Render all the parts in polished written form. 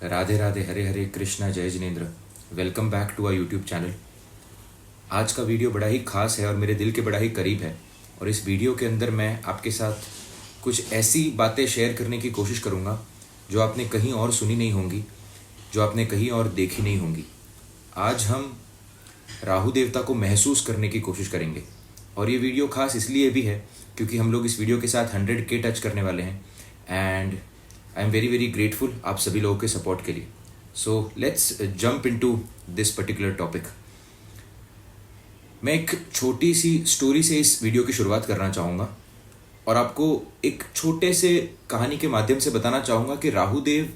राधे राधे, हरे हरे कृष्णा, जय Jinendra. Welcome back to our YouTube channel. आज का वीडियो बड़ा ही खास है और मेरे दिल के बड़ा ही करीब है। और इस वीडियो के अंदर मैं आपके साथ कुछ ऐसी बातें शेयर करने की कोशिश करूँगा जो आपने कहीं और सुनी नहीं होंगी, जो आपने कहीं और देखी नहीं होंगी। आज हम राहु देवता को महसूस करने की कोशिश करेंगे। और ये वीडियो खास इसलिए भी है क्योंकि हम लोग इस वीडियो के साथ 100K टच करने वाले हैं। And I am very very grateful आप सभी लोगों के सपोर्ट के लिए। So let's jump into this particular topic. मैं एक छोटी सी स्टोरी से इस वीडियो की शुरुआत करना चाहूँगा और आपको एक छोटे से कहानी के माध्यम से बताना चाहूँगा कि राहुदेव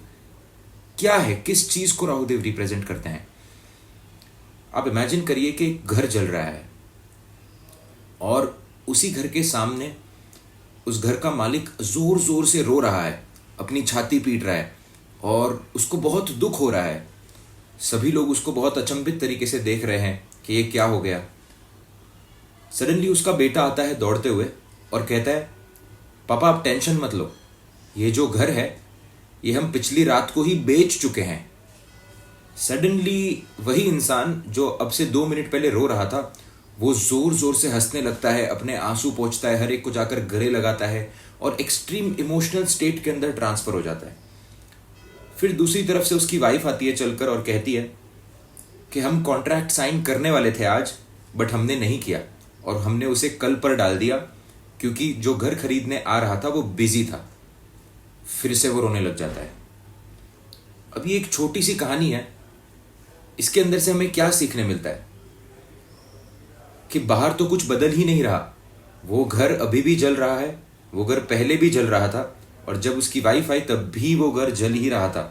क्या है, किस चीज़ को राहुदेव रिप्रेजेंट करते हैं। आप इमेजिन करिए कि एक घर जल रहा है और उसी घर के सामने उस घर का मालिक जोर जोर से रो रहा है, अपनी छाती पीट रहा है और उसको बहुत दुख हो रहा है। सभी लोग उसको बहुत अचंभित तरीके से देख रहे हैं कि ये क्या हो गया। सडनली उसका बेटा आता है दौड़ते हुए और कहता है, पापा आप टेंशन मत लो, ये जो घर है ये हम पिछली रात को ही बेच चुके हैं। सडनली वही इंसान जो अब से 2 मिनट पहले रो रहा था वो जोर जोर से हंसने लगता है, अपने आंसू पोंछता है, हर एक को जाकर गले लगाता है और एक्सट्रीम इमोशनल स्टेट के अंदर ट्रांसफर हो जाता है। फिर दूसरी तरफ से उसकी वाइफ आती है चलकर और कहती है कि हम कॉन्ट्रैक्ट साइन करने वाले थे आज, बट हमने नहीं किया और हमने उसे कल पर डाल दिया क्योंकि जो घर खरीदने आ रहा था वो बिजी था। फिर से वो रोने लग जाता है। अब ये एक छोटी सी कहानी है, इसके अंदर से हमें क्या सीखने मिलता है कि बाहर तो कुछ बदल ही नहीं रहा, वो घर अभी भी जल रहा है, वो घर पहले भी जल रहा था और जब उसकी वाइफ आई तब भी वो घर जल ही रहा था।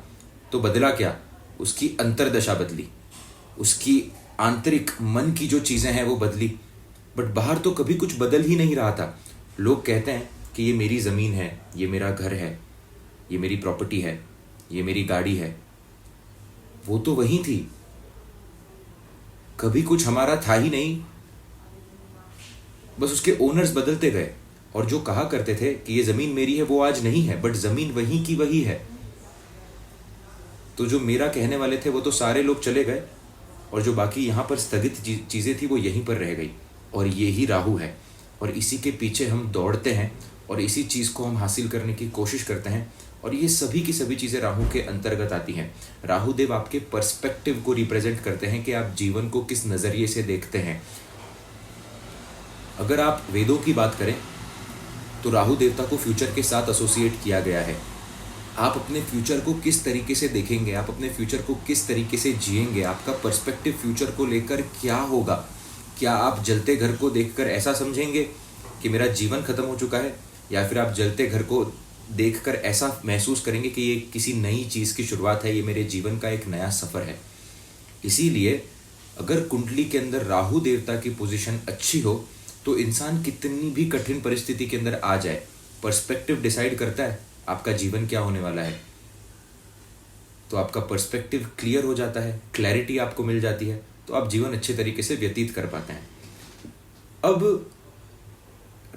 तो बदला क्या? उसकी अंतर्दशा बदली, उसकी आंतरिक मन की जो चीज़ें हैं वो बदली, बट बाहर तो कभी कुछ बदल ही नहीं रहा था। लोग कहते हैं कि ये मेरी ज़मीन है, ये मेरा घर है, ये मेरी प्रॉपर्टी है, ये मेरी गाड़ी है। वो तो वही थी, कभी कुछ हमारा था ही नहीं, बस उसके ओनर्स बदलते गए। और जो कहा करते थे कि ये ज़मीन मेरी है वो आज नहीं है, बट ज़मीन वही की वही है। तो जो मेरा कहने वाले थे वो तो सारे लोग चले गए और जो बाकी यहाँ पर स्थगित चीज़ें थी वो यहीं पर रह गई। और ये ही राहु है और इसी के पीछे हम दौड़ते हैं और इसी चीज़ को हम हासिल करने की कोशिश करते हैं। और ये सभी की सभी चीज़ें राहु के अंतर्गत आती हैं। राहुदेव आपके पर्सपेक्टिव को रिप्रेजेंट करते हैं कि आप जीवन को किस नज़रिए से देखते हैं। अगर आप वेदों की बात करें तो राहु देवता को फ्यूचर के साथ एसोसिएट किया गया है। आप अपने फ्यूचर को किस तरीके से देखेंगे, आप अपने फ्यूचर को किस तरीके से जिएंगे, आपका पर्सपेक्टिव फ्यूचर को लेकर क्या होगा। क्या आप जलते घर को देखकर ऐसा समझेंगे कि मेरा जीवन खत्म हो चुका है, या फिर आप जलते घर को देखकर ऐसा महसूस करेंगे कि ये किसी नई चीज़ की शुरुआत है, ये मेरे जीवन का एक नया सफ़र है। इसीलिए अगर कुंडली के अंदर राहु देवता की पोजीशन अच्छी हो तो इंसान कितनी भी कठिन परिस्थिति के अंदर आ जाए, पर्सपेक्टिव डिसाइड करता है आपका जीवन क्या होने वाला है। तो आपका पर्सपेक्टिव क्लियर हो जाता है, क्लैरिटी आपको मिल जाती है, तो आप जीवन अच्छे तरीके से व्यतीत कर पाते हैं। अब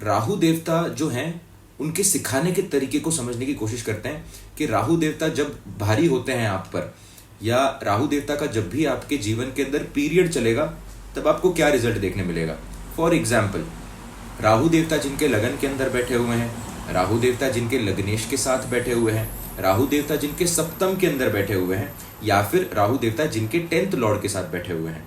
राहु देवता जो हैं उनके सिखाने के तरीके को समझने की कोशिश करते हैं कि राहु देवता जब भारी होते हैं आप पर, या राहु देवता का जब भी आपके जीवन के अंदर पीरियड चलेगा तब आपको क्या रिजल्ट देखने मिलेगा। फॉर एग्जाम्पल, राहु देवता जिनके लगन के अंदर बैठे हुए हैं, राहु देवता जिनके लग्नेश के साथ बैठे हुए हैं, राहु देवता जिनके सप्तम के अंदर बैठे हुए हैं, या फिर राहु देवता जिनके 10th लॉर्ड के साथ बैठे हुए हैं,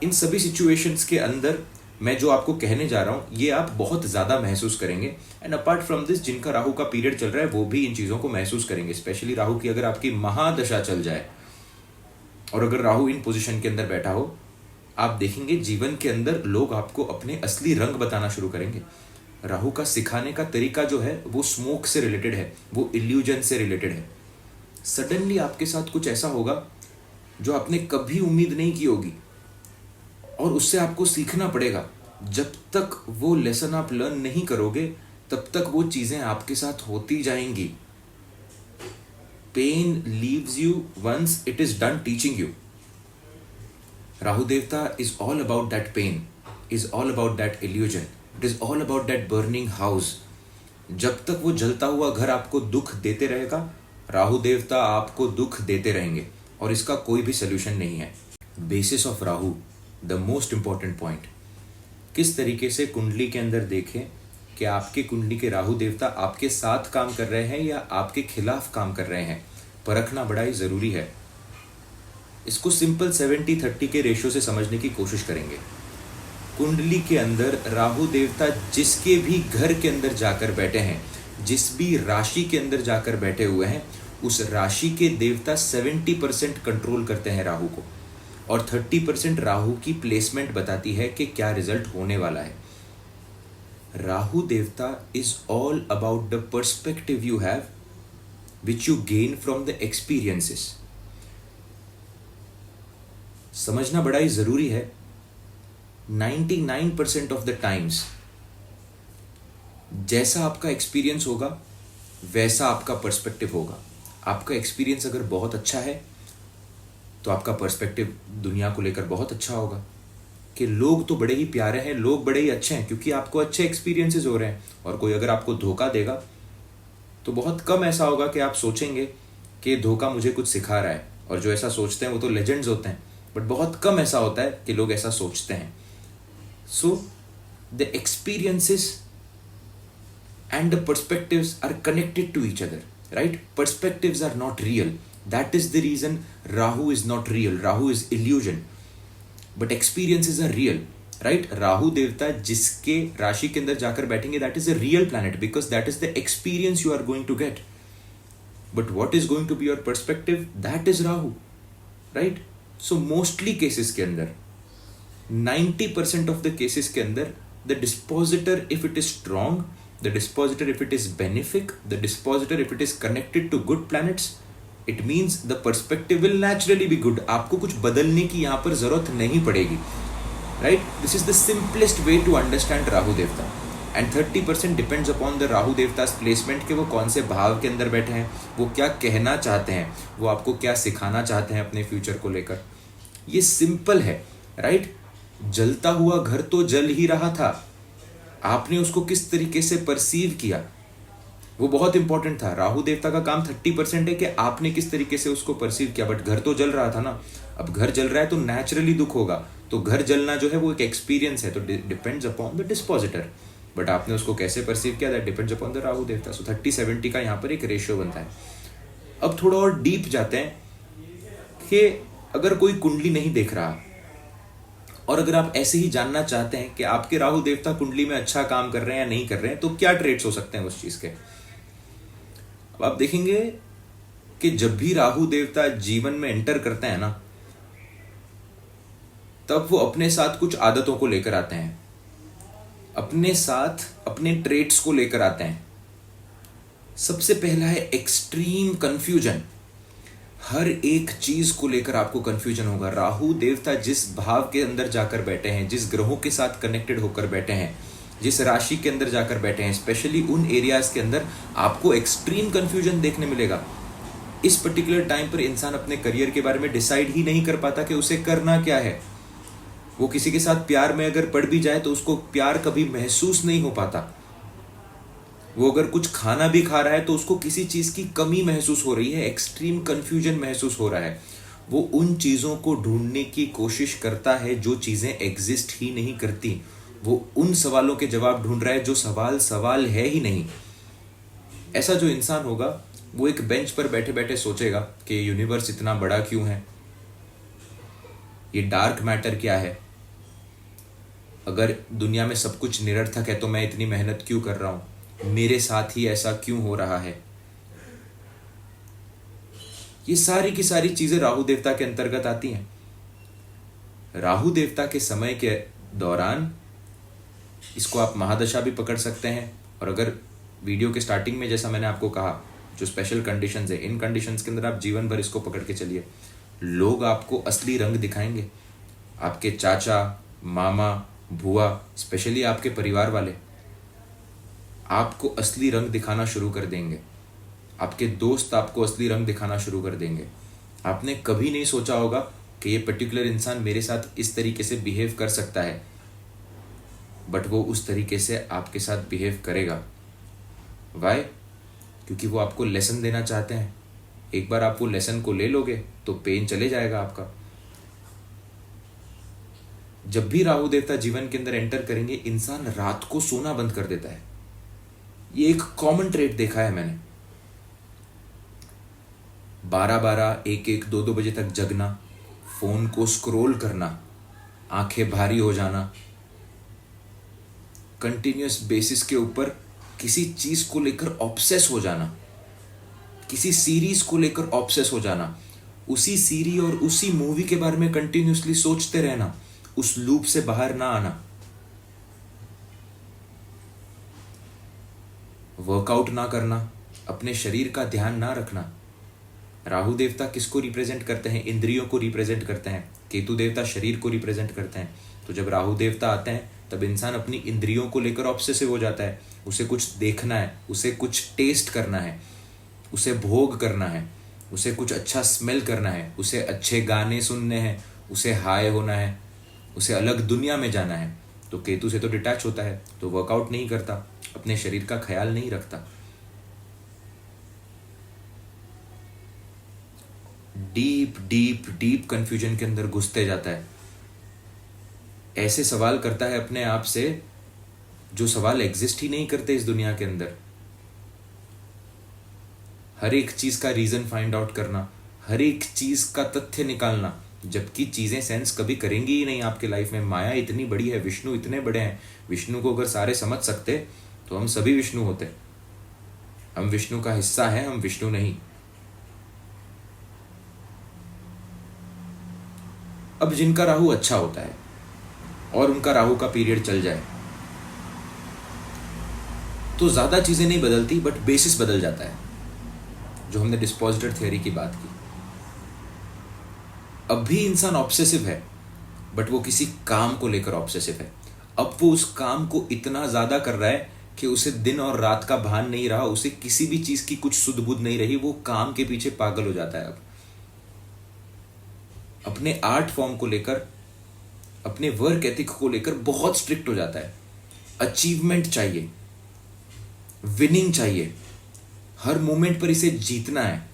इन सभी सिचुएशंस के अंदर मैं जो आपको कहने जा रहा हूँ ये आप बहुत ज़्यादा महसूस करेंगे। एंड अपार्ट फ्रॉम दिस, जिनका राहु का पीरियड चल रहा है वो भी इन चीज़ों को महसूस करेंगे। स्पेशली राहु की अगर आपकी महादशा चल जाए और अगर राहु इन पोजिशन के अंदर बैठा हो, आप देखेंगे जीवन के अंदर लोग आपको अपने असली रंग बताना शुरू करेंगे। राहु का सिखाने का तरीका जो है वो स्मोक से रिलेटेड है, वो इल्यूजन से रिलेटेड है। सडनली आपके साथ कुछ ऐसा होगा जो आपने कभी उम्मीद नहीं की होगी और उससे आपको सीखना पड़ेगा। जब तक वो लेसन आप लर्न नहीं करोगे तब तक वो चीज़ें आपके साथ होती जाएंगी। Pain leaves you once it is done teaching you. Rahu देवता is all about that pain, is all about that illusion, it is all about that burning house। जब तक वो जलता हुआ घर आपको दुख देते रहेगा राहु देवता आपको दुख देते रहेंगे और इसका कोई भी सोल्यूशन नहीं है। Basis of Rahu, the most important point, किस तरीके से कुंडली के अंदर देखें कि आपके कुंडली के राहु देवता आपके साथ काम कर रहे हैं या आपके खिलाफ काम कर रहे हैं, परखना बड़ा ही ज़रूरी है। इसको सिंपल 70-30 के रेशियो से समझने की कोशिश करेंगे। कुंडली के अंदर राहु देवता जिसके भी घर के अंदर जाकर बैठे हैं, जिस भी राशि के अंदर जाकर बैठे हुए हैं, उस राशि के देवता 70% कंट्रोल करते हैं राहु को, और 30% राहु की प्लेसमेंट बताती है कि क्या रिजल्ट होने वाला है। राहु देवता is all about the perspective you have which you gain from the experiences. समझना बड़ा ही जरूरी है। 99% ऑफ द टाइम्स जैसा आपका एक्सपीरियंस होगा वैसा आपका पर्सपेक्टिव होगा। आपका एक्सपीरियंस अगर बहुत अच्छा है तो आपका पर्सपेक्टिव दुनिया को लेकर बहुत अच्छा होगा कि लोग तो बड़े ही प्यारे हैं, लोग बड़े ही अच्छे हैं, क्योंकि आपको अच्छे एक्सपीरियंसेस हो रहे हैं। और कोई अगर आपको धोखा देगा तो बहुत कम ऐसा होगा कि आप सोचेंगे कि धोखा मुझे कुछ सिखा रहा है, और जो ऐसा सोचते हैं वो तो लेजेंड्स होते हैं, बट बहुत कम ऐसा होता है कि लोग ऐसा सोचते हैं। So the experiences and the perspectives are connected to each other, right? Perspectives are not real. That is the reason Rahu is not real. Rahu is illusion. But experiences are real, right? Rahu देवता जिसके राशि के अंदर जाकर बैठेंगे, that is a real planet because that is the experience you are going to get. But what is going to be your perspective? That is Rahu, right? So mostly cases के अंदर 90% of the cases के अंदर the dispositor, if it is strong, the dispositor if it is benefic, the dispositor if it is connected to good planets, it means the perspective will naturally be good. आपको कुछ बदलने की यहाँ पर जरूरत नहीं पड़ेगी, right? This is the simplest way to understand Rahu देवता. And 30% depends upon the Rahu देवता's placement, कि वो कौन से भाव के अंदर बैठे हैं, वो क्या कहना चाहते हैं, वो आपको क्या सिखाना चाहते हैं अपने फ्यूचर को लेकर। ये सिंपल है, राइट? जलता हुआ घर तो जल ही रहा था, आपने उसको किस तरीके से परसीव किया वो बहुत इंपॉर्टेंट था। राहु देवता का काम 30% है कि आपने किस तरीके से उसको परसीव किया, बट घर तो जल रहा था ना। अब घर जल रहा है तो नेचुरली दुख होगा, तो घर जलना जो है वो एक एक्सपीरियंस है, तो depends upon the dispositor, but आपने उसको कैसे परसीव किया, that depends upon the Rahu देवता। सो 30-70 का यहाँ पर एक रेशियो बनता है। अब थोड़ा और डीप जाते हैं कि अगर कोई कुंडली नहीं देख रहा और अगर आप ऐसे ही जानना चाहते हैं कि आपके राहु देवता कुंडली में अच्छा काम कर रहे हैं या नहीं कर रहे हैं, तो क्या ट्रेड्स हो सकते हैं उस चीज के। अब आप देखेंगे कि जब भी राहु देवता जीवन में एंटर करते हैं ना, तब वो अपने साथ कुछ आदतों को लेकर आते हैं, अपने साथ अपने ट्रेड्स को लेकर आते हैं। सबसे पहला है एक्सट्रीम कंफ्यूजन। हर एक चीज को लेकर आपको कंफ्यूजन होगा। राहु देवता जिस भाव के अंदर जाकर बैठे हैं, जिस ग्रहों के साथ कनेक्टेड होकर बैठे हैं, जिस राशि के अंदर जाकर बैठे हैं, स्पेशली उन एरियाज के अंदर आपको एक्सट्रीम कंफ्यूजन देखने मिलेगा। इस पर्टिकुलर टाइम पर इंसान अपने करियर के बारे में डिसाइड ही नहीं कर पाता कि उसे करना क्या है। वो किसी के साथ प्यार में अगर पड़ भी जाए तो उसको प्यार कभी महसूस नहीं हो पाता। वो अगर कुछ खाना भी खा रहा है तो उसको किसी चीज की कमी महसूस हो रही है, एक्सट्रीम कंफ्यूजन महसूस हो रहा है। वो उन चीजों को ढूंढने की कोशिश करता है जो चीजें एग्जिस्ट ही नहीं करती। वो उन सवालों के जवाब ढूंढ रहा है जो सवाल है ही नहीं। ऐसा जो इंसान होगा वो एक बेंच पर बैठे बैठे सोचेगा कि यूनिवर्स इतना बड़ा क्यों है, ये डार्क मैटर क्या है, अगर दुनिया में सब कुछ निरर्थक है तो मैं इतनी मेहनत क्यों कर रहा हूं, मेरे साथ ही ऐसा क्यों हो रहा है। ये सारी की सारी चीजें राहु देवता के अंतर्गत आती हैं। राहु देवता के समय के दौरान इसको आप महादशा भी पकड़ सकते हैं, और अगर वीडियो के स्टार्टिंग में जैसा मैंने आपको कहा जो स्पेशल कंडीशंस है, इन कंडीशंस के अंदर आप जीवन भर इसको पकड़ के चलिए। लोग आपको असली रंग दिखाएंगे, आपके चाचा, मामा, बुआ, स्पेशली आपके परिवार वाले आपको असली रंग दिखाना शुरू कर देंगे। आपके दोस्त आपको असली रंग दिखाना शुरू कर देंगे। आपने कभी नहीं सोचा होगा कि ये पर्टिकुलर इंसान मेरे साथ इस तरीके से बिहेव कर सकता है, बट वो उस तरीके से आपके साथ बिहेव करेगा। वाई? क्योंकि वो आपको लेसन देना चाहते हैं। एक बार आप वो लेसन को ले लोगे तो पेन चले जाएगा आपका। जब भी राहु देवता जीवन के अंदर एंटर करेंगे, इंसान रात को सोना बंद कर देता है। ये एक कॉमन ट्रेट देखा है मैंने। 12-12, 1-1, 2-2 बजे तक जगना, फोन को स्क्रॉल करना, आंखें भारी हो जाना, कंटिन्यूअस बेसिस के ऊपर किसी चीज को लेकर ऑब्सेस हो जाना, किसी सीरीज को लेकर ऑब्सेस हो जाना, उसी सीरीज और उसी मूवी के बारे में कंटिन्यूअसली सोचते रहना, उस लूप से बाहर ना आना, वर्कआउट ना करना, अपने शरीर का ध्यान ना रखना। राहु देवता किसको रिप्रेजेंट करते हैं? इंद्रियों को रिप्रेजेंट करते हैं। केतु देवता शरीर को रिप्रेजेंट करते हैं। तो जब राहु देवता आते हैं तब इंसान अपनी इंद्रियों को लेकर ऑब्सेसिव हो जाता है। उसे कुछ देखना है, उसे कुछ टेस्ट करना है, उसे भोग करना है, उसे कुछ अच्छा स्मेल करना है, उसे अच्छे गाने सुनने हैं, उसे हाई होना है, उसे अलग दुनिया में जाना है। तो केतु से तो डिटैच होता है, तो वर्कआउट नहीं करता, अपने शरीर का ख्याल नहीं रखता। डीप डीप डीप कंफ्यूजन के अंदर घुसते जाता है। ऐसे सवाल करता है अपने आप से जो सवाल एग्जिस्ट ही नहीं करते इस दुनिया के अंदर। हर एक चीज का रीजन फाइंड आउट करना, हर एक चीज का तथ्य निकालना, जबकि चीजें सेंस कभी करेंगी ही नहीं आपके लाइफ में। माया इतनी बड़ी है, विष्णु इतने बड़े हैं। विष्णु को अगर सारे समझ सकते तो हम सभी विष्णु होते। हम विष्णु का हिस्सा है, हम विष्णु नहीं। अब जिनका राहु अच्छा होता है और उनका राहु का पीरियड चल जाए तो ज्यादा चीजें नहीं बदलती, बट बेसिस बदल जाता है। जो हमने डिस्पोजिटर थ्योरी की बात की, अब भी इंसान ऑब्सेसिव है, बट वो किसी काम को लेकर ऑब्सेसिव है। अब वो उस काम को इतना ज्यादा कर रहा है कि उसे दिन और रात का भान नहीं रहा, उसे किसी भी चीज की कुछ सुध बुध नहीं रही, वो काम के पीछे पागल हो जाता है। अब अपने आर्ट फॉर्म को लेकर, अपने वर्क एथिक को लेकर बहुत स्ट्रिक्ट हो जाता है। अचीवमेंट चाहिए, विनिंग चाहिए, हर मोमेंट पर इसे जीतना है।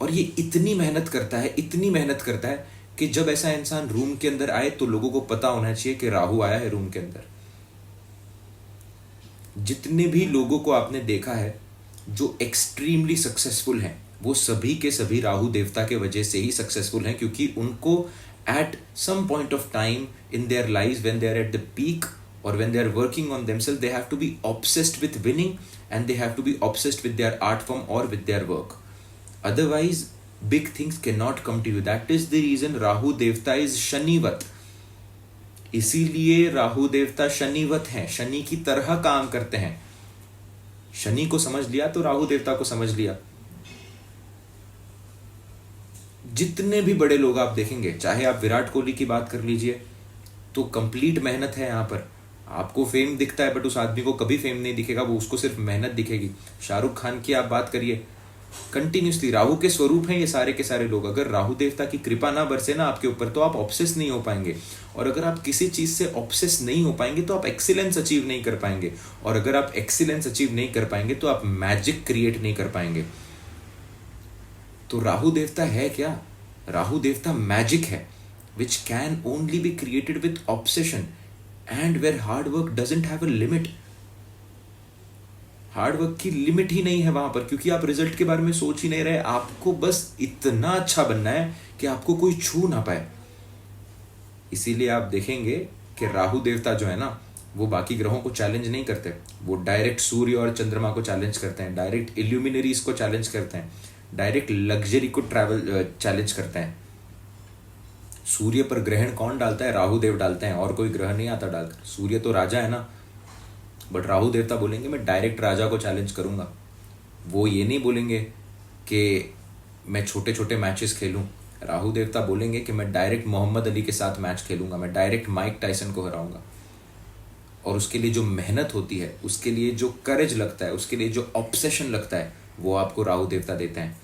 और ये इतनी मेहनत करता है, इतनी मेहनत करता है कि जब ऐसा इंसान रूम के अंदर आए तो लोगों को पता होना चाहिए कि राहु आया है रूम के अंदर। जितने भी लोगों को आपने देखा है जो एक्सट्रीमली सक्सेसफुल हैं, वो सभी के सभी राहु देवता के वजह से ही सक्सेसफुल हैं, क्योंकि उनको at some point of time in their lives, when they are at the peak or when they are working on themselves, they have to be obsessed with winning and they have to be obsessed with their art form or with their work. Otherwise, big things cannot come to you. That is the reason Rahu Devta is Shanivat. इसीलिए राहु देवता शनिवत हैं, शनि की तरह काम करते हैं। शनि को समझ लिया तो राहु देवता को समझ लिया। जितने भी बड़े लोग आप देखेंगे, चाहे आप विराट कोहली की बात कर लीजिए, तो कंप्लीट मेहनत है यहाँ पर। आपको फेम दिखता है बट उस आदमी को कभी फेम नहीं दिखेगा, वो उसको सिर्फ मेहनत दिखेगी। शाहरुख खान की आप बात करिए, कंटिन्यूसली राहु के स्वरूप हैं ये सारे के सारे लोग। अगर राहु देवता की कृपा ना बरसे ना आपके ऊपर तो आप ऑब्सेस नहीं हो पाएंगे, और अगर आप किसी चीज से ऑब्सेस नहीं हो पाएंगे तो आप एक्सीलेंस अचीव नहीं कर पाएंगे, और अगर आप एक्सीलेंस अचीव नहीं कर पाएंगे तो आप मैजिक क्रिएट नहीं कर पाएंगे। तो राहु देवता है क्या? राहु देवता मैजिक है, which can only be created with obsession and where hard work doesn't have a limit. Hard work की लिमिट ही नहीं है वहां पर, क्योंकि आप रिजल्ट के बारे में सोच ही नहीं रहे। आपको बस इतना अच्छा बनना है कि आपको कोई छू ना पाए। इसीलिए आप देखेंगे कि राहु देवता जो है ना, वो बाकी ग्रहों को चैलेंज नहीं करते, वो डायरेक्ट सूर्य और चंद्रमा को चैलेंज करते हैं, डायरेक्ट इल्यूमिनरीज को चैलेंज करते हैं, डायरेक्ट लग्जरी को ट्रैवल चैलेंज करते हैं। सूर्य पर ग्रहण कौन डालता है? राहु देव डालते हैं, और कोई ग्रह नहीं आता डालकर। सूर्य तो राजा है ना, बट राहु देवता बोलेंगे मैं डायरेक्ट राजा को चैलेंज करूंगा। वो ये नहीं बोलेंगे कि मैं छोटे छोटे मैचेस खेलूं। राहु देवता बोलेंगे कि मैं डायरेक्ट मोहम्मद अली के साथ मैच खेलूंगा, मैं डायरेक्ट माइक टाइसन को हराऊंगा। और उसके लिए जो मेहनत होती है, उसके लिए जो करेज लगता है, उसके लिए जो ऑब्सेशन लगता है, वो आपको राहु देवता देते हैं।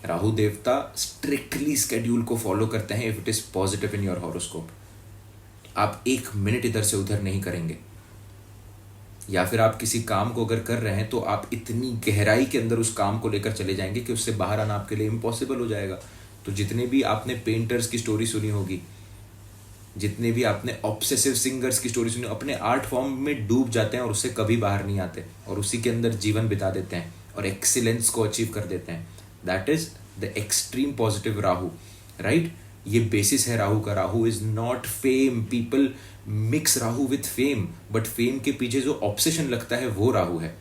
राहु देवता स्ट्रिक्टली स्केड्यूल को फॉलो करते हैं if it is positive in your horoscope. आप 1 मिनट इधर से उधर नहीं करेंगे। या फिर आप किसी काम को अगर कर रहे हैं तो आप इतनी गहराई के अंदर उस काम को लेकर चले जाएंगे कि उससे बाहर आना आपके लिए इम्पॉसिबल हो जाएगा। तो जितने भी आपने पेंटर्स की स्टोरी सुनी होगी, जितने भी आपने ऑब्सेसिव सिंगर्स की स्टोरी सुनी, अपने आर्ट फॉर्म में डूब जाते हैं और उससे कभी बाहर नहीं आते और उसी के अंदर जीवन बिता देते हैं और एक्सीलेंस को अचीव कर देते हैं। That is the extreme positive Rahu, right? ये बेसिस है राहु का। Rahu is not fame. People mix Rahu with fame, but fame के पीछे जो ऑब्सेशन लगता है वो राहु है,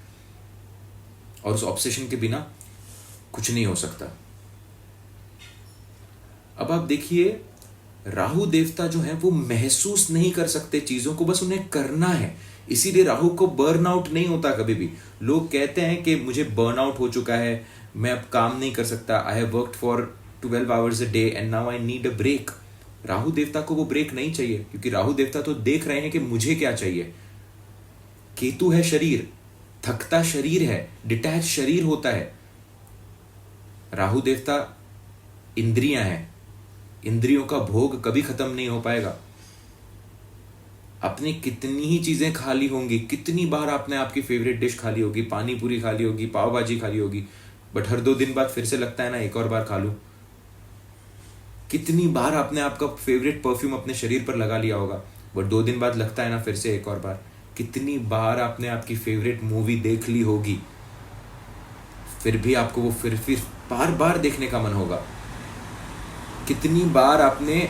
और उस ऑब्सेशन के बिना कुछ नहीं हो सकता। अब आप देखिए, राहु देवता जो है वो महसूस नहीं कर सकते चीजों को, बस उन्हें करना है। इसीलिए राहु को बर्नआउट नहीं होता कभी भी। लोग कहते हैं कि मुझे बर्नआउट हो चुका है, मैं अब काम नहीं कर सकता, I have worked for 12 hours a day and now I need a break. Rahu देवता को वो ब्रेक नहीं चाहिए, क्योंकि राहु देवता तो देख रहे हैं कि मुझे क्या चाहिए। केतु है शरीर, थकता शरीर है, डिटैच शरीर होता है। राहु देवता इंद्रियां हैं, इंद्रियों का भोग कभी खत्म नहीं हो पाएगा। आपने कितनी ही चीजें खा ली होंगी, कितनी बार आपने आपकी फेवरेट डिश खा ली होगी, पानी पूरी खा ली होगी, पाव भाजी खा ली होगी, बट हर 2 दिन बाद फिर से लगता है ना एक और बार खा लूं। कितनी बार आपने आपका फेवरेट परफ्यूम अपने शरीर पर लगा लिया होगा, बट 2 दिन बाद लगता है ना फिर से एक और बार। कितनी बार आपने आपकी फेवरेट मूवी देख ली होगी, फिर भी आपको वो फिर बार बार देखने का मन होगा। कितनी बार आपने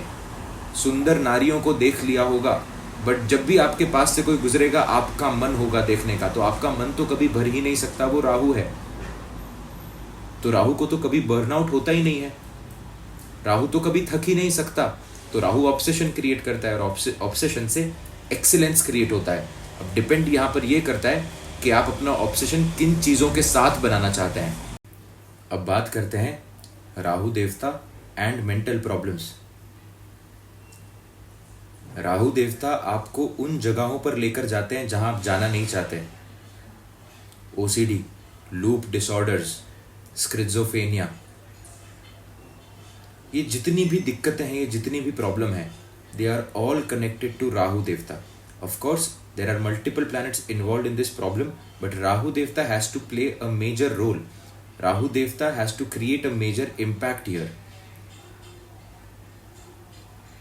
सुंदर नारियों को देख लिया होगा, बट जब भी आपके पास से कोई गुजरेगा आपका मन होगा देखने का। तो आपका मन तो कभी भर ही नहीं सकता, वो राहु है। तो राहु को तो कभी बर्नआउट होता ही नहीं है, राहु तो कभी थक ही नहीं सकता। तो राहु ऑब्सेशन क्रिएट करता है और ऑब्सेशन से एक्सीलेंस क्रिएट होता है। अब डिपेंड यहाँ पर ये करता है कि आप अपना ऑब्सेशन किन चीज़ों के साथ बनाना चाहते हैं। अब बात करते हैं राहु देवता एंड मेंटल प्रॉब्लम्स। राहु देवता आपको उन जगहों पर लेकर जाते हैं जहां आप जाना नहीं चाहते। ओसीडी, लूप डिसऑर्डर्स, स्क्रिजोफेनिया, ये जितनी भी दिक्कतें हैं, ये जितनी भी प्रॉब्लम है, they are all connected to Rahu devta. Of course there are multiple planets involve in this problem, but Rahu devta has to play a major role. Rahu devta has to create a major impact here.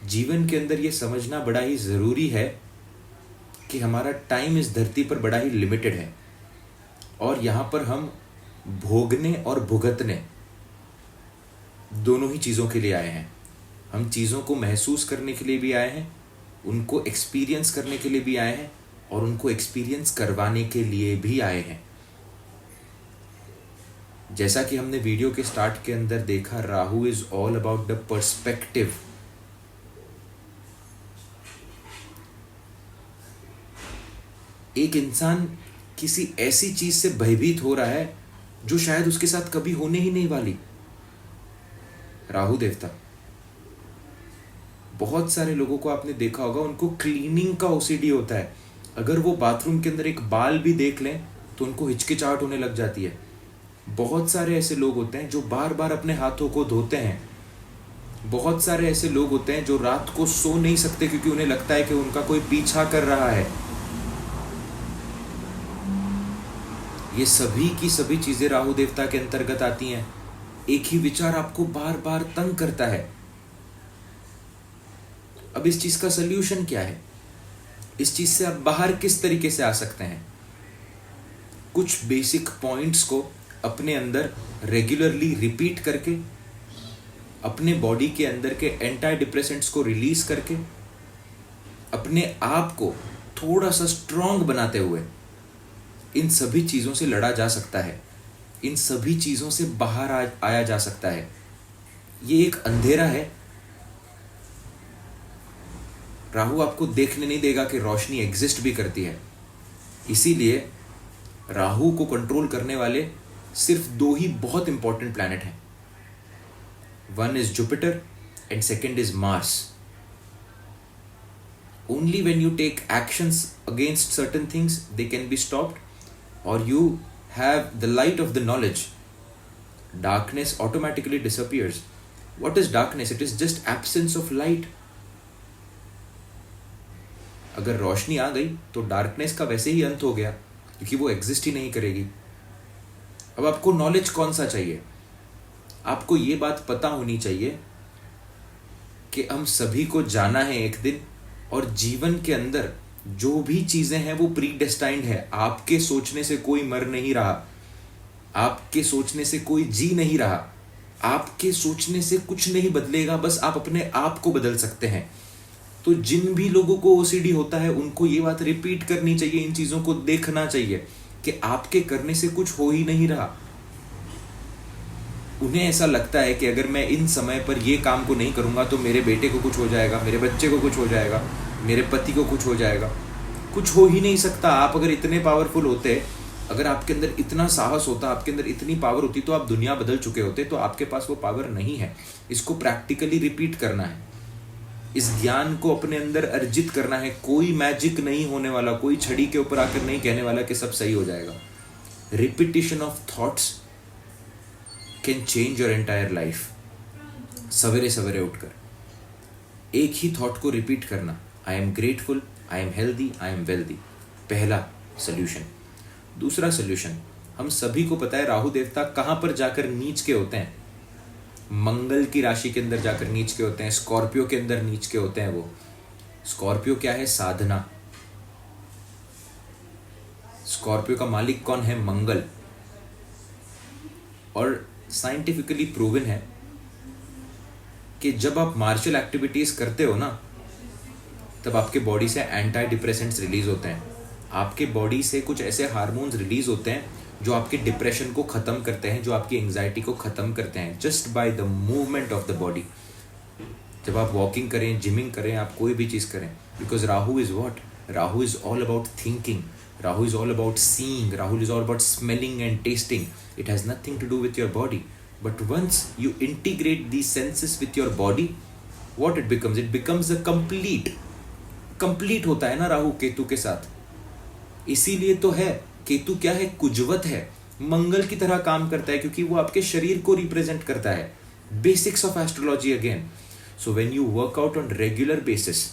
जीवन के अंदर ये समझना बड़ा ही ज़रूरी है कि हमारा टाइम इस धरती पर बड़ा ही लिमिटेड है, और यहाँ पर हम भोगने और भुगतने दोनों ही चीज़ों के लिए आए हैं। हम चीज़ों को महसूस करने के लिए भी आए हैं, उनको एक्सपीरियंस करने के लिए भी आए हैं, और उनको एक्सपीरियंस करवाने के लिए भी आए हैं। जैसा कि हमने वीडियो के स्टार्ट के अंदर देखा, Rahu is all about the perspective. एक इंसान किसी ऐसी चीज से भयभीत हो रहा है जो शायद उसके साथ कभी होने ही नहीं वाली। राहु देवता, बहुत सारे लोगों को आपने देखा होगा, उनको क्लीनिंग का ओसीडी होता है। अगर वो बाथरूम के अंदर एक बाल भी देख लें तो उनको हिचकिचाहट होने लग जाती है। बहुत सारे ऐसे लोग होते हैं जो बार बार अपने हाथों को धोते हैं। बहुत सारे ऐसे लोग होते हैं जो रात को सो नहीं सकते क्योंकि उन्हें लगता है कि उनका कोई पीछा कर रहा है। ये सभी की सभी चीजें राहु देवता के अंतर्गत आती हैं। एक ही विचार आपको बार बार तंग करता है। अब इस चीज का सल्यूशन क्या है? इस चीज से आप बाहर किस तरीके से आ सकते हैं? कुछ बेसिक पॉइंट्स को अपने अंदर रेगुलरली रिपीट करके, अपने बॉडी के अंदर के एंटी डिप्रेसेंट्स को रिलीज करके, अपने आप को थोड़ा सा स्ट्रांग बनाते हुए इन सभी चीज़ों से लड़ा जा सकता है। इन सभी चीज़ों से बाहर आया जा सकता है। ये एक अंधेरा है। राहु आपको देखने नहीं देगा कि रोशनी एग्जिस्ट भी करती है। इसीलिए राहु को कंट्रोल करने वाले सिर्फ 2 ही बहुत इंपॉर्टेंट प्लैनेट हैं। One is Jupiter and second is Mars. Only when you take actions against certain things, they can be stopped, or you have the light of the knowledge. Darkness automatically disappears. What is darkness? It is just absence of light. अगर रोशनी आ गई तो darkness का वैसे ही अंत हो गया, क्योंकि वो एग्जिस्ट ही नहीं करेगी। अब आपको नॉलेज कौन सा चाहिए? आपको ये बात पता होनी चाहिए कि हम सभी को जाना है एक दिन, और जीवन के अंदर जो भी चीजें हैं वो प्री डेस्टाइंड है। आपके सोचने से कोई मर नहीं रहा, आपके सोचने से कोई जी नहीं रहा, आपके सोचने से कुछ नहीं बदलेगा, बस आप अपने आप को बदल सकते हैं। तो जिन भी लोगों को ओसीडी होता है उनको ये बात रिपीट करनी चाहिए, इन चीजों को देखना चाहिए कि आपके करने से कुछ हो ही नहीं रहा। उन्हें ऐसा लगता है कि अगर मैं इन समय पर ये काम को नहीं करूंगा तो मेरे बेटे को कुछ हो जाएगा, मेरे बच्चे को कुछ हो जाएगा, मेरे पति को कुछ हो जाएगा। कुछ हो ही नहीं सकता। आप अगर इतने पावरफुल होते, अगर आपके अंदर इतना साहस होता, आपके अंदर इतनी पावर होती, तो आप दुनिया बदल चुके होते। तो आपके पास वो पावर नहीं है। इसको प्रैक्टिकली रिपीट करना है, इस ज्ञान को अपने अंदर अर्जित करना है। कोई मैजिक नहीं होने वाला, कोई छड़ी के ऊपर आकर नहीं कहने वाला कि सब सही हो जाएगा। Repetition of thoughts can change your entire life. सवेरे सवेरे उठकर एक ही थॉट को रिपीट करना, I am grateful, I am healthy, I am wealthy. पहला सोल्यूशन। दूसरा सोल्यूशन, हम सभी को पता है राहु देवता कहां पर जाकर नीच के होते हैं? मंगल की राशि के अंदर जाकर नीच के होते हैं, स्कॉर्पियो के अंदर नीच के होते हैं। वो स्कॉर्पियो क्या है? साधना। स्कॉर्पियो का मालिक कौन है? मंगल। और साइंटिफिकली प्रूवन है कि जब आप मार्शल एक्टिविटीज करते हो ना, तब आपके बॉडी से एंटी डिप्रेसेंट्स रिलीज होते हैं। आपके बॉडी से कुछ ऐसे हार्मोन्स रिलीज होते हैं जो आपके डिप्रेशन को खत्म करते हैं, जो आपकी एंजाइटी को खत्म करते हैं, just by the movement of the body. जब आप वॉकिंग करें, जिमिंग करें, आप कोई भी चीज करें, because Rahu is what? Rahu is all about thinking, Rahu is all about seeing, Rahu is all about smelling and testing. It has nothing to do with your body. But once you integrate these senses with your body, what it becomes? It becomes a complete होता है ना राहु केतु के साथ. इसीलिए तो है, केतु क्या है? कुजवत है, मंगल की तरह काम करता है, क्योंकि वो आपके शरीर को रिप्रेजेंट करता है. Basics of astrology again. So when you work out on regular basis,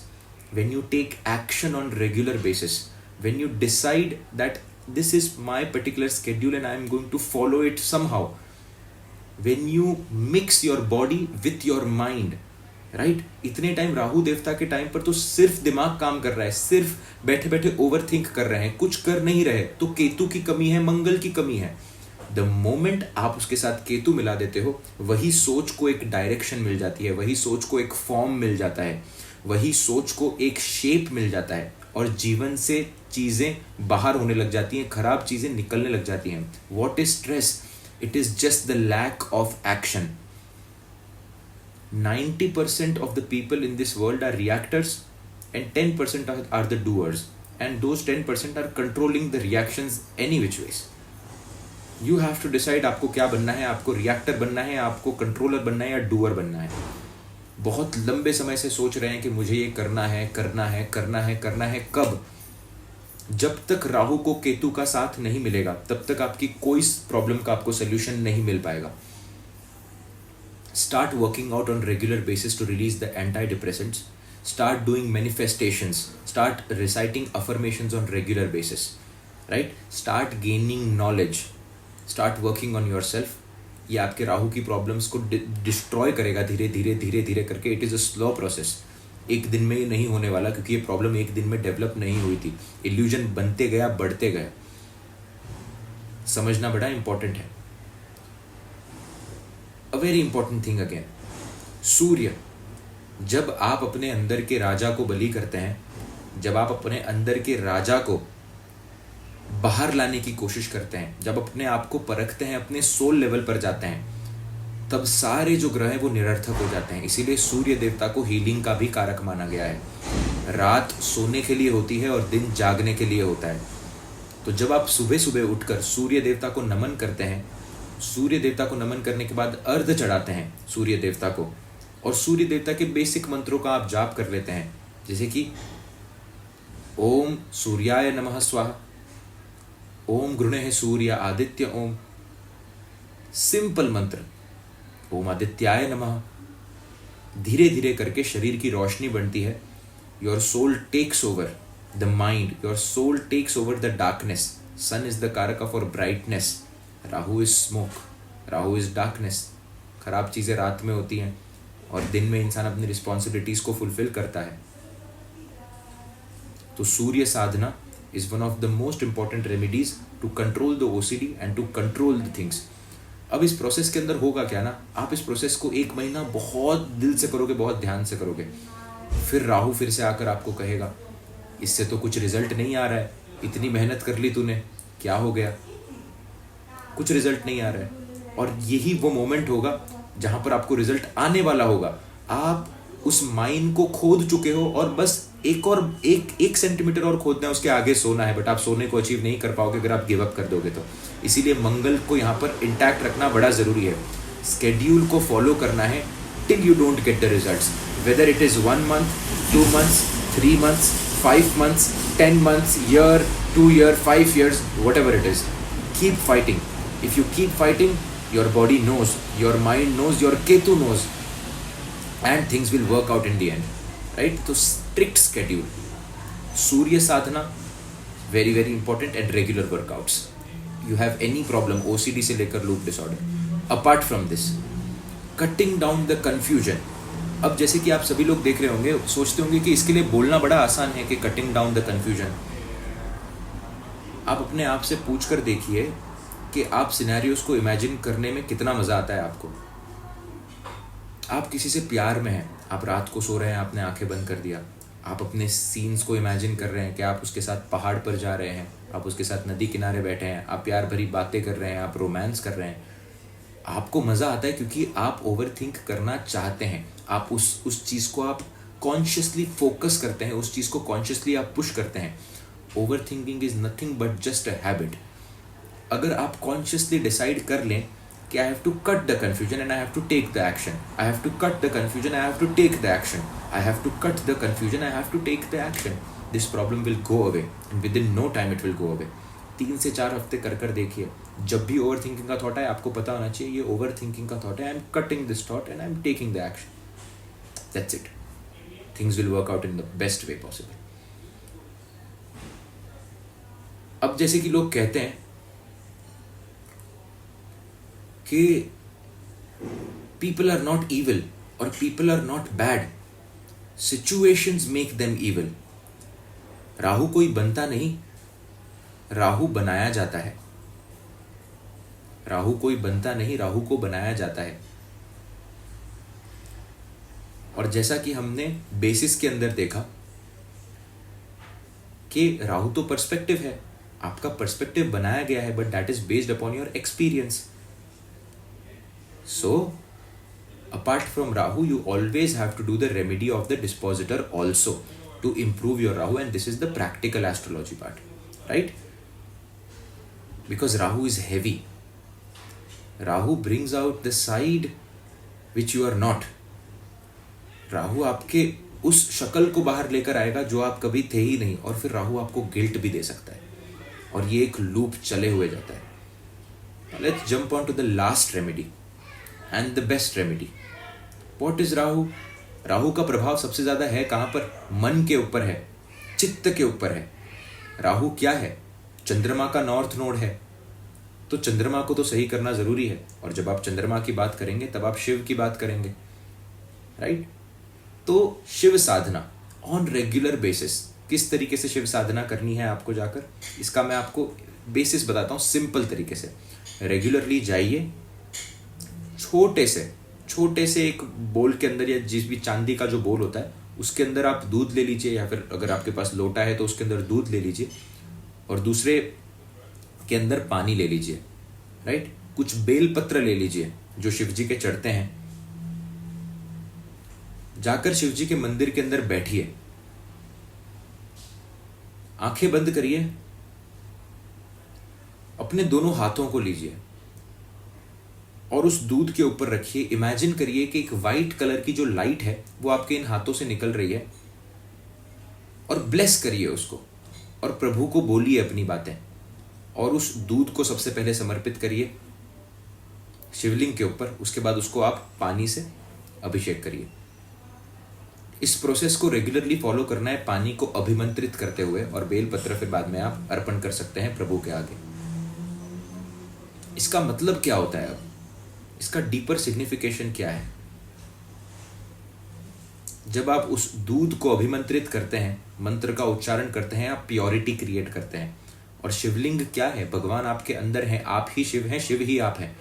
when you take action on regular basis, when you decide that this is my particular schedule and I am going to follow it somehow, when you mix your body with your mind, right? इतने time Rahu देवता के time पर तो सिर्फ दिमाग काम कर रहा है, सिर्फ बैठे बैठे ओवर थिंक कर रहे हैं, कुछ कर नहीं रहे. तो केतु की कमी है, मंगल की कमी है. द मोमेंट आप उसके साथ केतु मिला देते हो, वही सोच को एक डायरेक्शन मिल जाती है, वही सोच को एक फॉर्म मिल जाता है, वही सोच को एक शेप मिल जाता है, और जीवन से चीजें बाहर होने लग जाती हैं, खराब चीजें निकलने लग जाती हैं. What is stress? It is just the lack of action. 90% of the people in this world are reactors and 10% are the doers, and those 10% are controlling the reactions any which ways. You have to decide आपको क्या बनना है. आपको reactor बनना है, आपको controller बनना है, या डूअर बनना है. बहुत लंबे समय से सोच रहे हैं कि मुझे ये करना है, करना है, करना है, करना है. कब? जब तक राहु को केतु का साथ नहीं मिलेगा, तब तक आपकी कोई प्रॉब्लम का आपको सोल्यूशन नहीं मिल पाएगा. Start working out on regular basis to release the antidepressants. Start doing manifestations. Start reciting affirmations on regular basis. Right? Start gaining knowledge. Start working on yourself. ये आपके राहु की प्रॉब्लम्स को डिस्ट्रॉय करेगा धीरे धीरे धीरे धीरे करके. It is a slow process. एक दिन में ये नहीं होने वाला, क्योंकि ये प्रॉब्लम एक दिन में डेवलप नहीं हुई थी. इल्यूजन बनते गया, बढ़ते गया. समझना बड़ा इंपॉर्टेंट है. A very important thing again. सूर्य, जब आप अपने अंदर के राजा को बलि करते हैं, जब आप अपने अंदर के राजा को बाहर लाने की कोशिश करते हैं, जब अपने आप को परखते हैं, अपने सोल लेवल पर जाते हैं, तब सारे जो ग्रह हैं वो निरर्थक हो जाते हैं. इसीलिए सूर्य देवता को हीलिंग का भी कारक माना गया है. रात सोने के लिए होती है और दिन जागने के लिए होता है. तो जब आप सुबह सुबह उठकर सूर्य देवता को नमन करते हैं, सूर्य देवता को नमन करने के बाद अर्घ चढ़ाते हैं सूर्य देवता को, और सूर्य देवता के बेसिक मंत्रों का आप जाप कर लेते हैं, जैसे कि ओम सूर्याय नमः स्वाहा, ओम गृणेः सूर्य आदित्य ओम. सिंपल मंत्र, ओम आदित्याय नमः. धीरे धीरे करके शरीर की रोशनी बढ़ती है. Your soul takes over. The mind, your soul takes over the darkness. Sun is the karak for brightness, Rahu is smoke, Rahu is darkness. खराब चीज़ें रात में होती हैं और दिन में इंसान अपनी रिस्पॉन्सिबिलिटीज़ को फुलफिल करता है. तो Surya sadhana is one of the most important remedies to control the OCD and to control the things. अब इस प्रोसेस के अंदर होगा क्या ना, आप इस प्रोसेस को 1 महीना बहुत दिल से करोगे, बहुत ध्यान से करोगे, फिर राहु फिर से आकर आपको कहेगा इससे तो कुछ रिजल्ट नहीं आ रहा है, इतनी मेहनत कर ली तूने, क्या हो गया, कुछ रिजल्ट नहीं आ रहा है. और यही वो मोमेंट होगा जहां पर आपको रिजल्ट आने वाला होगा. आप उस माइन को खोद चुके हो और बस एक सेंटीमीटर और खोदना है, उसके आगे सोना है, बट आप सोने को अचीव नहीं कर पाओगे अगर आप गिव अप कर दोगे तो. इसीलिए मंगल को यहाँ पर इंटैक्ट रखना बड़ा ज़रूरी है. स्केड्यूल को फॉलो करना है till you don't get the results, whether it is 1 month, 2 months, 3 months, 5 months, 10 months, year, 2 year, 5 years, whatever it is. Keep fighting. If you keep fighting, your body knows, your mind knows, your Ketu knows, and things will work out in the end, right? So strict schedule, Surya sadhana, very very important, and regular workouts. You have any problem, OCD से लेकर loop disorder, apart from this, cutting down the confusion. अब जैसे कि आप सभी लोग देख रहे होंगे, सोचते होंगे कि इसके लिए बोलना बड़ा आसान है कि कटिंग डाउन द कन्फ्यूजन. आप अपने आप से पूछ कर देखिए कि आप सिनेरियोस को इमेजिन करने में कितना मज़ा आता है आपको. आप किसी से प्यार में हैं, आप रात को सो रहे हैं, आपने आंखें बंद कर दिया, आप अपने सीन्स को इमेजिन कर रहे हैं कि आप उसके साथ पहाड़ पर जा रहे हैं, आप उसके साथ नदी किनारे बैठे हैं, आप प्यार भरी बातें कर रहे हैं, आप रोमांस कर रहे हैं. आपको मज़ा आता है क्योंकि आप ओवर थिंक करना चाहते हैं. आप उस चीज़ को आप कॉन्शियसली फोकस करते हैं, उस चीज़ को कॉन्शियसली आप पुश करते हैं. Overthinking is nothing but just a habit. अगर आप कॉन्शियसली डिसाइड कर लें कि I have to cut the confusion and I have to take the action, I have to cut the confusion, I have to take the action, I have to cut the confusion, I have to take the action, this problem will go away and within no time it will go away. 3 से 4 हफ्ते कर देखिए. जब भी over thinking का thought है, आपको पता होना चाहिए ये ओवर थिंकिंग का थॉट है, I am cutting this thought and I am taking the action. That's it. Things will work out in the best way possible. अब जैसे कि लोग कहते हैं कि पीपल आर नॉट इविल और people are not bad, situations make them evil. Rahu कोई बनता नहीं, राहु बनाया जाता है. राहु कोई बनता नहीं, राहु को बनाया जाता है. और जैसा कि हमने बेसिस के अंदर देखा कि राहु तो पर्सपेक्टिव है, आपका पर्सपेक्टिव बनाया गया है, but that is based upon your experience. So, apart from Rahu, you always have to do the remedy of the dispositor also to improve your Rahu, and this is the practical astrology part, right? Because Rahu is heavy. Rahu brings out the side which you are not. Rahu आपके उस शक्ल को बाहर लेकर आएगा जो आप कभी थे ही नहीं, और फिर राहु आपको गिल्ट भी दे सकता है, और ये एक लूप चले हुए जाता है. Let's jump on to the last remedy and the best remedy. What is Rahu? Rahu का प्रभाव सबसे ज्यादा है कहां पर? मन के ऊपर है, चित्त के ऊपर है. राहु क्या है? चंद्रमा का नॉर्थ नोड है, तो चंद्रमा को तो सही करना जरूरी है. और जब आप चंद्रमा की बात करेंगे तब आप शिव की बात करेंगे, राइट? तो शिव साधना ऑन रेगुलर बेसिस, किस तरीके से शिव साधना करनी है आपको जाकर, इसका मैं आपको बेसिस बताता हूँ सिंपल तरीके से. रेगुलरली जाइए, छोटे से एक बोल के अंदर, या जिस भी चांदी का जो बोल होता है उसके अंदर आप दूध ले लीजिए, या फिर अगर आपके पास लोटा है तो उसके अंदर दूध ले लीजिए, और दूसरे के अंदर पानी ले लीजिए, राइट? कुछ बेल पत्र ले लीजिए जो शिव जी के चढ़ते हैं. जाकर शिव जी के मंदिर के अंदर बैठिए, आंखें बंद करिए, अपने दोनों हाथों को लीजिए और उस दूध के ऊपर रखिए. इमेजिन करिए कि एक वाइट कलर की जो लाइट है वो आपके इन हाथों से निकल रही है, और ब्लेस करिए उसको, और प्रभु को बोलिए अपनी बातें, और उस दूध को सबसे पहले समर्पित करिए शिवलिंग के ऊपर. उसके बाद उसको आप पानी से अभिषेक करिए. इस प्रोसेस को रेगुलरली फॉलो करना है, पानी को अभिमंत्रित करते हुए, और बेलपत्र फिर बाद में आप अर्पण कर सकते हैं प्रभु के आगे। इसका मतलब क्या होता है? अब इसका डीपर सिग्निफिकेशन क्या है? जब आप उस दूध को अभिमंत्रित करते हैं, मंत्र का उच्चारण करते हैं, आप प्योरिटी क्रिएट करते हैं। और शिवलिंग क्या है? भगवान आपके अंदर है, आप ही शिव हैं, शिव ही आप हैं।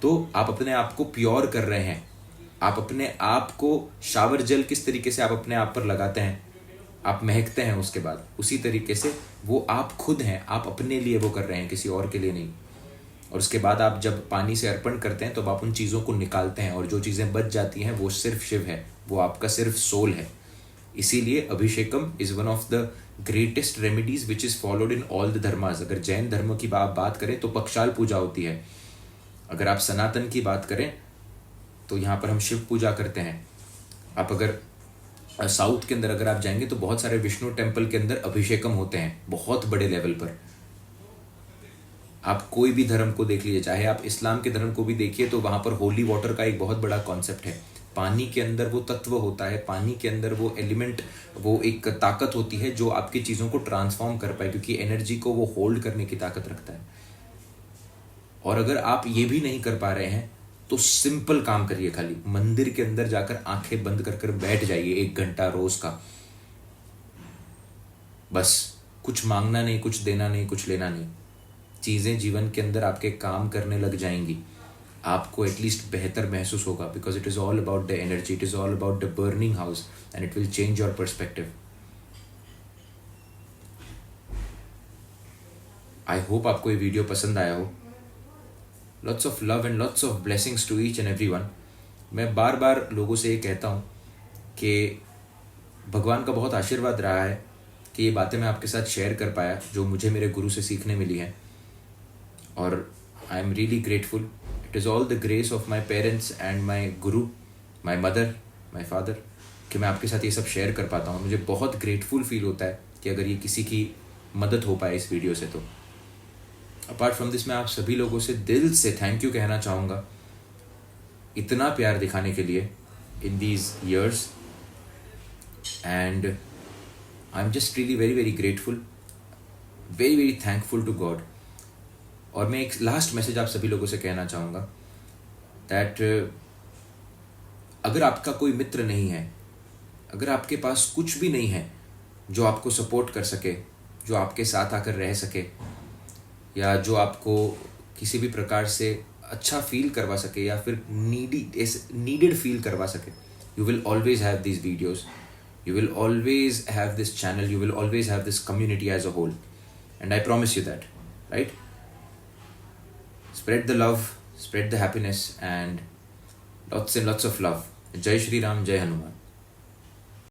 तो आप अपने आप को प्योर कर रहे हैं। आप अपने आप को, शावर जल किस तरीके से आप अपने आप पर लगाते हैं, आप महकते हैं उसके बाद, उसी तरीके से वो आप खुद हैं, आप अपने लिए वो कर रहे हैं, किसी और के लिए नहीं। और उसके बाद आप जब पानी से अर्पण करते हैं तो आप उन चीज़ों को निकालते हैं, और जो चीज़ें बच जाती हैं वो सिर्फ शिव है, वो आपका सिर्फ सोल है। इसीलिए abhishekam is one of the greatest remedies which is followed in all the dharmas. अगर जैन धर्म की बात करें तो पक्षाल पूजा होती है। अगर आप सनातन की बात करें तो यहाँ पर हम शिव पूजा करते हैं। आप अगर साउथ के अंदर अगर आप जाएंगे तो बहुत सारे विष्णु टेम्पल के अंदर अभिषेकम होते हैं, बहुत बड़े लेवल पर। आप कोई भी धर्म को देख लीजिए, चाहे आप इस्लाम के धर्म को भी देखिए, तो वहाँ पर होली वाटर का एक बहुत बड़ा कॉन्सेप्ट है। पानी के अंदर वो तत्व होता है, पानी के अंदर वो एलिमेंट, वो एक ताकत होती है जो आपकी चीज़ों को ट्रांसफॉर्म कर पाए, क्योंकि एनर्जी को वो होल्ड करने की ताकत रखता है। और अगर आप ये भी नहीं कर पा रहे हैं तो सिंपल काम करिए, खाली मंदिर के अंदर जाकर आंखें बंद कर कर बैठ जाइए 1 घंटा रोज का। बस कुछ मांगना नहीं, कुछ देना नहीं, कुछ लेना नहीं। चीज़ें जीवन के अंदर आपके काम करने लग जाएंगी, आपको एटलीस्ट बेहतर महसूस होगा, because it is all about the energy, it is all about the burning house, and it will change your perspective. I hope आपको ये वीडियो पसंद आया हो। Lots of love and lots of blessings to each and everyone. मैं बार बार लोगों से ये कहता हूँ कि भगवान का बहुत आशीर्वाद रहा है कि ये बातें मैं आपके साथ शेयर कर पाया, जो मुझे मेरे गुरु से सीखने मिली हैं। और I am really grateful. It is all the grace of my parents and my Guru, my mother, my father, कि मैं आपके साथ ये सब शेयर कर पाता हूँ। मुझे बहुत ग्रेटफुल फील होता है कि अगर ये किसी की मदद हो पाए इस वीडियो से। तो अपार्ट फ्रॉम दिस, मैं आप सभी लोगों से दिल से थैंक यू कहना चाहूँगा, इतना प्यार दिखाने के लिए in these years. And I am just really very very grateful, very very thankful to God. और मैं एक लास्ट मैसेज आप सभी लोगों से कहना चाहूँगा दैट अगर आपका कोई मित्र नहीं है, अगर आपके पास कुछ भी नहीं है जो आपको सपोर्ट कर सके, जो आपके साथ आकर रह सके, या जो आपको किसी भी प्रकार से अच्छा फील करवा सके, या फिर नीडेड फील करवा सके, you will always have these videos, you will always have this channel, you will always have this community as a whole, and I promise you that, right? Spread the love, spread the happiness, and lots of love. Jai Shri Ram, Jai Hanuman.